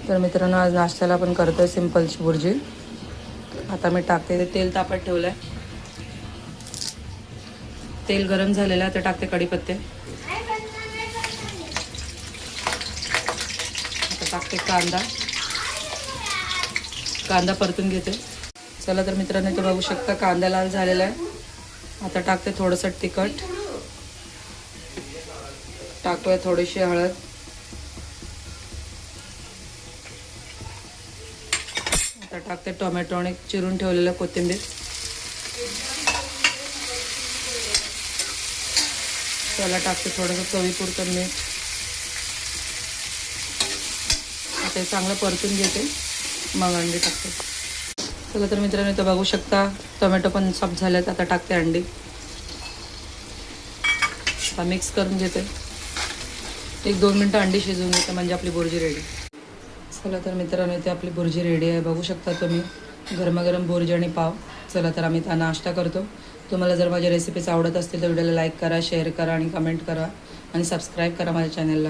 तर मित्रांनो आज नाश्त्याला आपण करतोय सिंपलची बुर्जी। आता मी टाकते तेल तापत ठेवलंय, तेल गरम झालेलं आहे, तर टाकते कढीपत्ते, आता टाकते कांदा परतून घेते। चला तर मित्रांनो इथे बघू शकता कांदा लाल झालेला आहे। आता टाकते थोडंसं तिखट, टाकूया थोडीशी हळद, आता टाकते टोमॅटो आणि चिरून ठेवलेलं कोथिंबीर, त्याला टाकते थोडंसं चवीपुरतं मीठ, आता चांगलं परतून घेते, मग अंडी टाकते। चला तर मित्रांनो इथं बघू शकता टोमॅटो पण सॉफ्ट झालेत। आता टाकते अंडी, आता मिक्स करून घेते, 1-2 मिनटं अंडी शिजवून घेते, म्हणजे आपली बुर्जी रेडी। चला तर मित्रांनो इथे आपली बुर्जी रेडी आहे, बघू शकता तुम्ही, गरमागरम बुर्जी आणि पाव। चला तर आम्ही नाश्ता करतो। तुम्हाला जर माझ्या रेसिपीज आवडत असतील तर व्हिडिओला लाईक करा, शेअर करा आणि कमेंट करा आणि सबस्क्राईब करा माझ्या चॅनलला।